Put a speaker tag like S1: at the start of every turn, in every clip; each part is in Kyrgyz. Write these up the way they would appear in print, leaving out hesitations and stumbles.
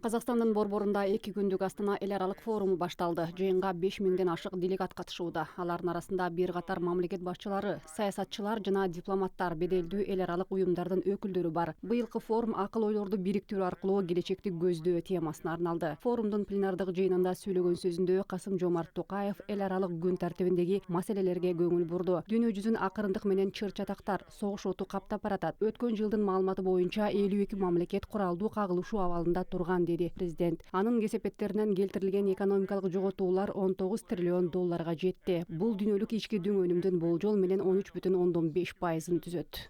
S1: Казакстандын борборунда 2 күндүк Астана эл аралык форуму башталды. Жыйынга 5000ден ашык делегат катышууда. Алардын арасында бир катар мамлекет башчылары, саясатчылар жана дипломаттар, беделдүү эл аралык уюмдардын өкүлдөрү бар. Быйылкы форум акыл ойлорду бириктирүү аркылуу келечекти көздөө темасына арналды. Форумдун пленардык жыйынында сүйлөгөн сөзүндө Касым-Жомарт Токаев эл аралык күн тартибиндеги маселелерге көңүл бурду. Дүйнө жүзүн акырындык менен чыр-чатактар, согуш оту каптап баратат. Өткөн жылдын маалыматы боюнча 52 мамлекет куралдуу кагылышуу абалында турган, деди президент. Анын кесепеттеринен келтирилген экономикалык жоготуулар 19 триллион долларга жетти. Бул дүйнөлүк ички дүң өнүмдүн болжол менен 13,5%-ын түзөт.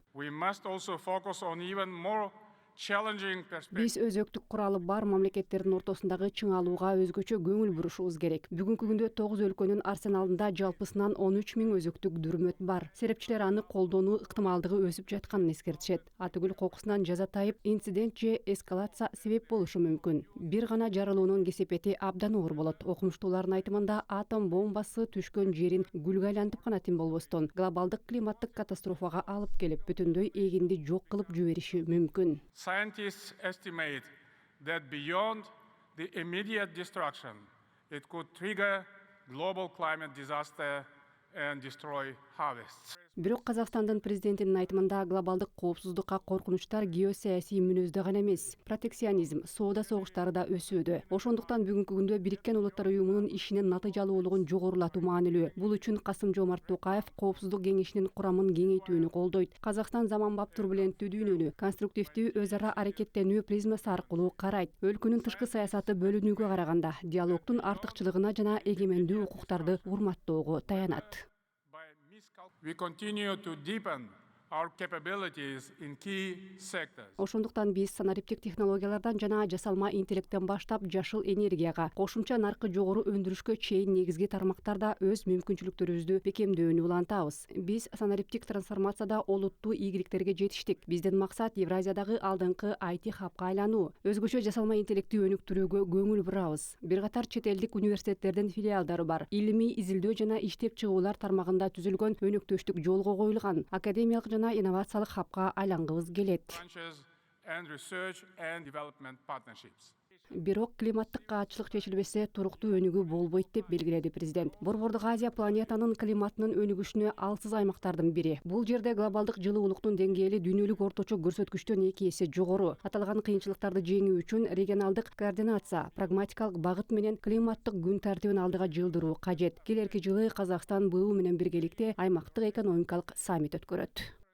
S1: Биз өзөктүк куралы бар мамлекеттердин ортосундагы чыңалууга өзгөчө көңүл бурушубуз керек. Бүгүнкү күндө 9 өлкөнүн арсеналында жалпысынан 13 000 өзөктүк дүрмөт бар. Серепчилер аны колдонуу ыктымалдыгы өсүп жатканын эскертишет. Атүгүл кокусунан жазатайып, инцидент же эскалация себеп болушу мүмкүн. Бир гана жарылуунун кесепети абдан оор болот. Окумуштуулардын айтымында атом бомбасы түшкөн жерин гүлгө айлантып гана тим болбостон глобалдык климаттык катастрофага алып келип, бүтүндөй эгинди жок кылып жибериши мүмкүн.
S2: Scientists estimate that beyond the immediate destruction, it could trigger global climate disaster and destroy harvests.
S1: Бирок Казакстандын президентинин айтымында глобалдык коопсуздукка коркунучтар геосаясий мүнөздө гана эмес, протекционизм, соода согуштары да өсүүдө. Ошондуктан бүгүнкү күндө Бириккен Улуттар уюмунун ишинин натыйжалуулугун жогорулатуу маанилүү. Бул үчүн Касым-Жомарт Токаев Коопсуздук кеңешинин курамын кеңейтүүнү колдойт. Казакстан заманбап турбуленттүү дүйнөнү конструктивдүү өз ара аракеттенүү призмасы аркылуу карайт. Өлкөнүн тышкы саясаты бөлүнүүгө караганда диалогдун артыкчылыгына жана эгемендүү укуктарды урматтоого таянат.
S2: We continue to deepen our capabilities in key sectors.
S1: Ошондуктан биз санариптик технологиялардан жана жасалма интеллекттен баштап жашыл энергияга, кошумча наркы жогору өндүрүшкө чейин негизги тармактарда өз мүмкүнчүлүктөрүбүздү бекемдөөнү улантабыз. Биз санариптик трансформацияда олуттуу ийгиликтерге жетиштик. Биздин максат Евразиядагы алдыңкы IT хабка айлануу. Өзгөчө жасалма интеллектти өнүктүрүүгө көңүл бурабыз. Бир катар чет элдик университеттердин филиалдары бар. Илимий изилдөө жана иштеп чыгуулар тармагында түзүлгөн өнөктөштүк жолго коюлган. Академиялык жана инновациялык хабка айлангыбыз келет. Бирок климаттык каатчылык чечилбесе туруктуу өнүгүү болбойт деп белгиледи президент. Борбордук Азия планетанын климатынын өнүгүшүнө алсыз аймактардын бири. Бул жерде глобалдык жылуулуктун деңгээли дүйнөлүк орточо көрсөткүчтөн 2 эсе жогору. Аталган кыйынчылыктарды жеңүү үчүн регионалдык координация, прагматикалык багыт менен климаттык күн тартибин алдыга жылдыруу кажет. Келерки жылы Казакстан БУ менен биргеликте аймактык экономикалык саммит өткөрөт.